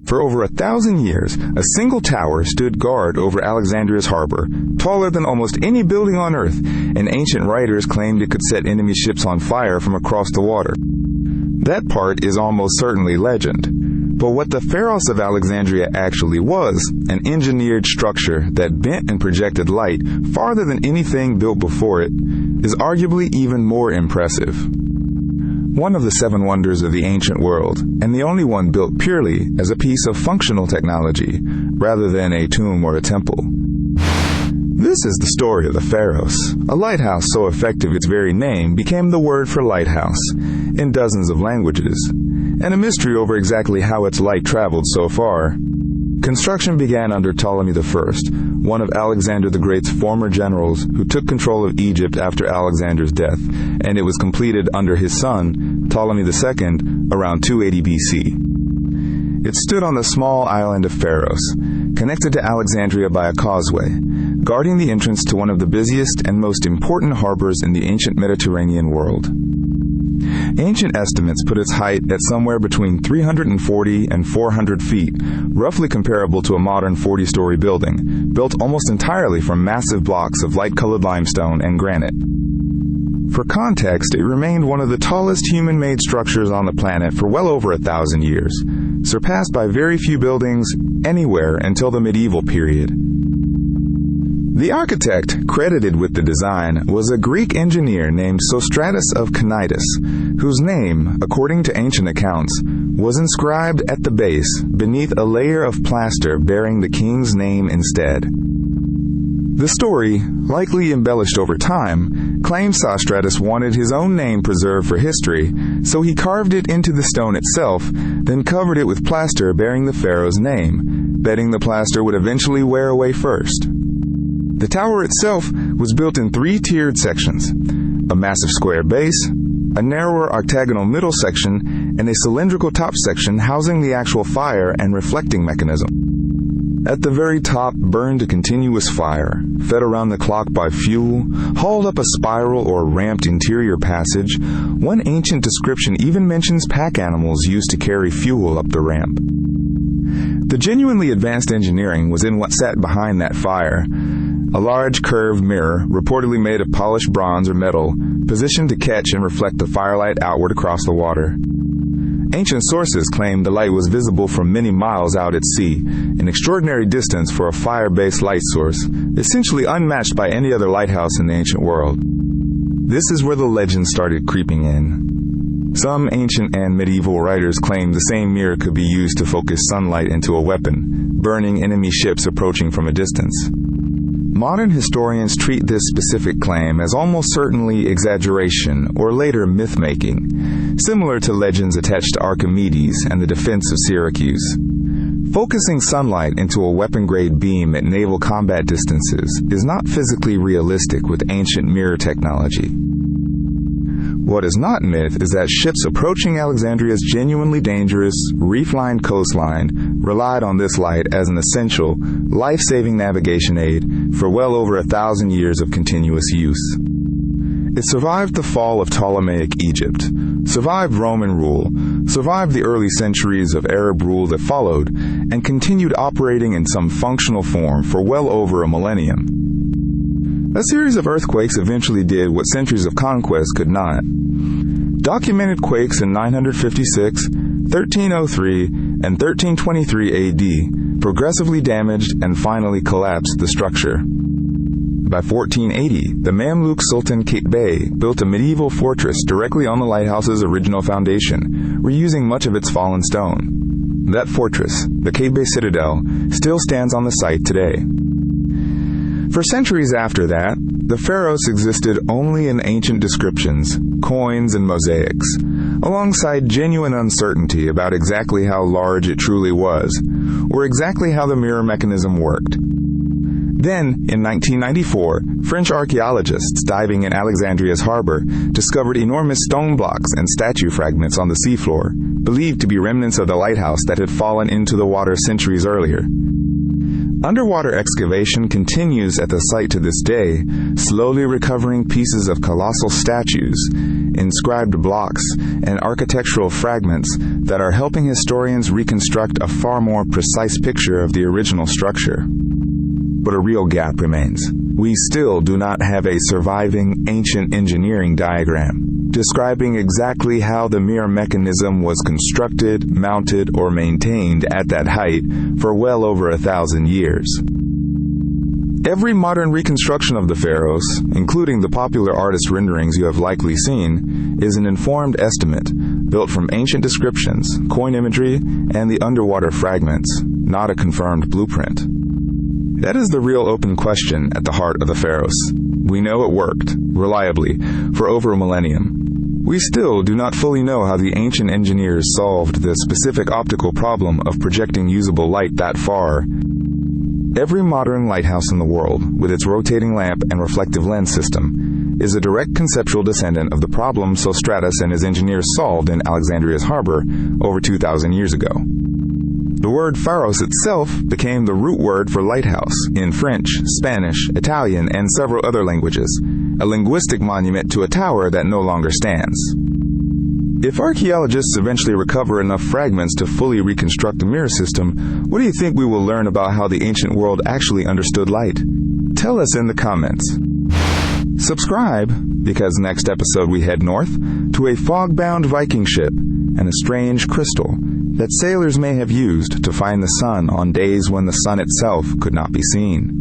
For over 1,000 years, a single tower stood guard over Alexandria's harbor, taller than almost any building on Earth, and ancient writers claimed it could set enemy ships on fire from across the water. That part is almost certainly legend. But what the Pharos of Alexandria actually was, an engineered structure that bent and projected light farther than anything built before it, is arguably even more impressive. One of the 7 wonders of the ancient world, and the only one built purely as a piece of functional technology, rather than a tomb or a temple. This is the story of the Pharos, a lighthouse so effective its very name became the word for lighthouse, in dozens of languages, and a mystery over exactly how its light traveled so far. Construction began under Ptolemy I, one of Alexander the Great's former generals who took control of Egypt after Alexander's death, and it was completed under his son, Ptolemy II, around 280 BC. It stood on the small island of Pharos, connected to Alexandria by a causeway, guarding the entrance to one of the busiest and most important harbors in the ancient Mediterranean world. Ancient estimates put its height at somewhere between 340 and 400 feet, roughly comparable to a modern 40-story building, built almost entirely from massive blocks of light-colored limestone and granite. For context, it remained one of the tallest human-made structures on the planet for well over 1,000 years, surpassed by very few buildings anywhere until the medieval period. The architect credited with the design was a Greek engineer named Sostratus of Cnidus, whose name, according to ancient accounts, was inscribed at the base beneath a layer of plaster bearing the king's name instead. The story, likely embellished over time, claims Sostratus wanted his own name preserved for history, so he carved it into the stone itself, then covered it with plaster bearing the pharaoh's name, betting the plaster would eventually wear away first. The tower itself was built in 3 tiered sections, a massive square base, a narrower octagonal middle section, and a cylindrical top section housing the actual fire and reflecting mechanism. At the very top burned a continuous fire, fed around the clock by fuel, hauled up a spiral or ramped interior passage. One ancient description even mentions pack animals used to carry fuel up the ramp. The genuinely advanced engineering was in what sat behind that fire. A large curved mirror, reportedly made of polished bronze or metal, positioned to catch and reflect the firelight outward across the water. Ancient sources claim the light was visible from many miles out at sea, an extraordinary distance for a fire-based light source, essentially unmatched by any other lighthouse in the ancient world. This is where the legend started creeping in. Some ancient and medieval writers claimed the same mirror could be used to focus sunlight into a weapon, burning enemy ships approaching from a distance. Modern historians treat this specific claim as almost certainly exaggeration or later myth-making, similar to legends attached to Archimedes and the defense of Syracuse. Focusing sunlight into a weapon-grade beam at naval combat distances is not physically realistic with ancient mirror technology. What is not myth is that ships approaching Alexandria's genuinely dangerous, reef-lined coastline relied on this light as an essential, life-saving navigation aid for well over 1,000 years of continuous use. It survived the fall of Ptolemaic Egypt, survived Roman rule, survived the early centuries of Arab rule that followed, and continued operating in some functional form for well over a millennium. A series of earthquakes eventually did what centuries of conquest could not. Documented quakes in 956, 1303, and 1323 AD progressively damaged and finally collapsed the structure. By 1480, the Mamluk Sultan Qaitbay built a medieval fortress directly on the lighthouse's original foundation, reusing much of its fallen stone. That fortress, the Qaitbay Citadel, still stands on the site today. For centuries after that, the Pharos existed only in ancient descriptions, coins, and mosaics, alongside genuine uncertainty about exactly how large it truly was, or exactly how the mirror mechanism worked. Then, in 1994, French archaeologists diving in Alexandria's harbor discovered enormous stone blocks and statue fragments on the seafloor, believed to be remnants of the lighthouse that had fallen into the water centuries earlier. Underwater excavation continues at the site to this day, slowly recovering pieces of colossal statues, inscribed blocks, and architectural fragments that are helping historians reconstruct a far more precise picture of the original structure. But a real gap remains. We still do not have a surviving ancient engineering diagram describing exactly how the mere mechanism was constructed, mounted, or maintained at that height for well over 1,000 years. Every modern reconstruction of the Pharos, including the popular artist renderings you have likely seen, is an informed estimate built from ancient descriptions, coin imagery, and the underwater fragments, not a confirmed blueprint. That is the real open question at the heart of the Pharos. We know it worked, reliably, for over a millennium. We still do not fully know how the ancient engineers solved the specific optical problem of projecting usable light that far. Every modern lighthouse in the world, with its rotating lamp and reflective lens system, is a direct conceptual descendant of the problem Sostratus and his engineers solved in Alexandria's harbor over 2,000 years ago. The word Pharos itself became the root word for lighthouse in French, Spanish, Italian, and several other languages, a linguistic monument to a tower that no longer stands. If archaeologists eventually recover enough fragments to fully reconstruct the mirror system, what do you think we will learn about how the ancient world actually understood light? Tell us in the comments. Subscribe, because next episode we head north to a fog-bound Viking ship and a strange crystal that sailors may have used to find the sun on days when the sun itself could not be seen.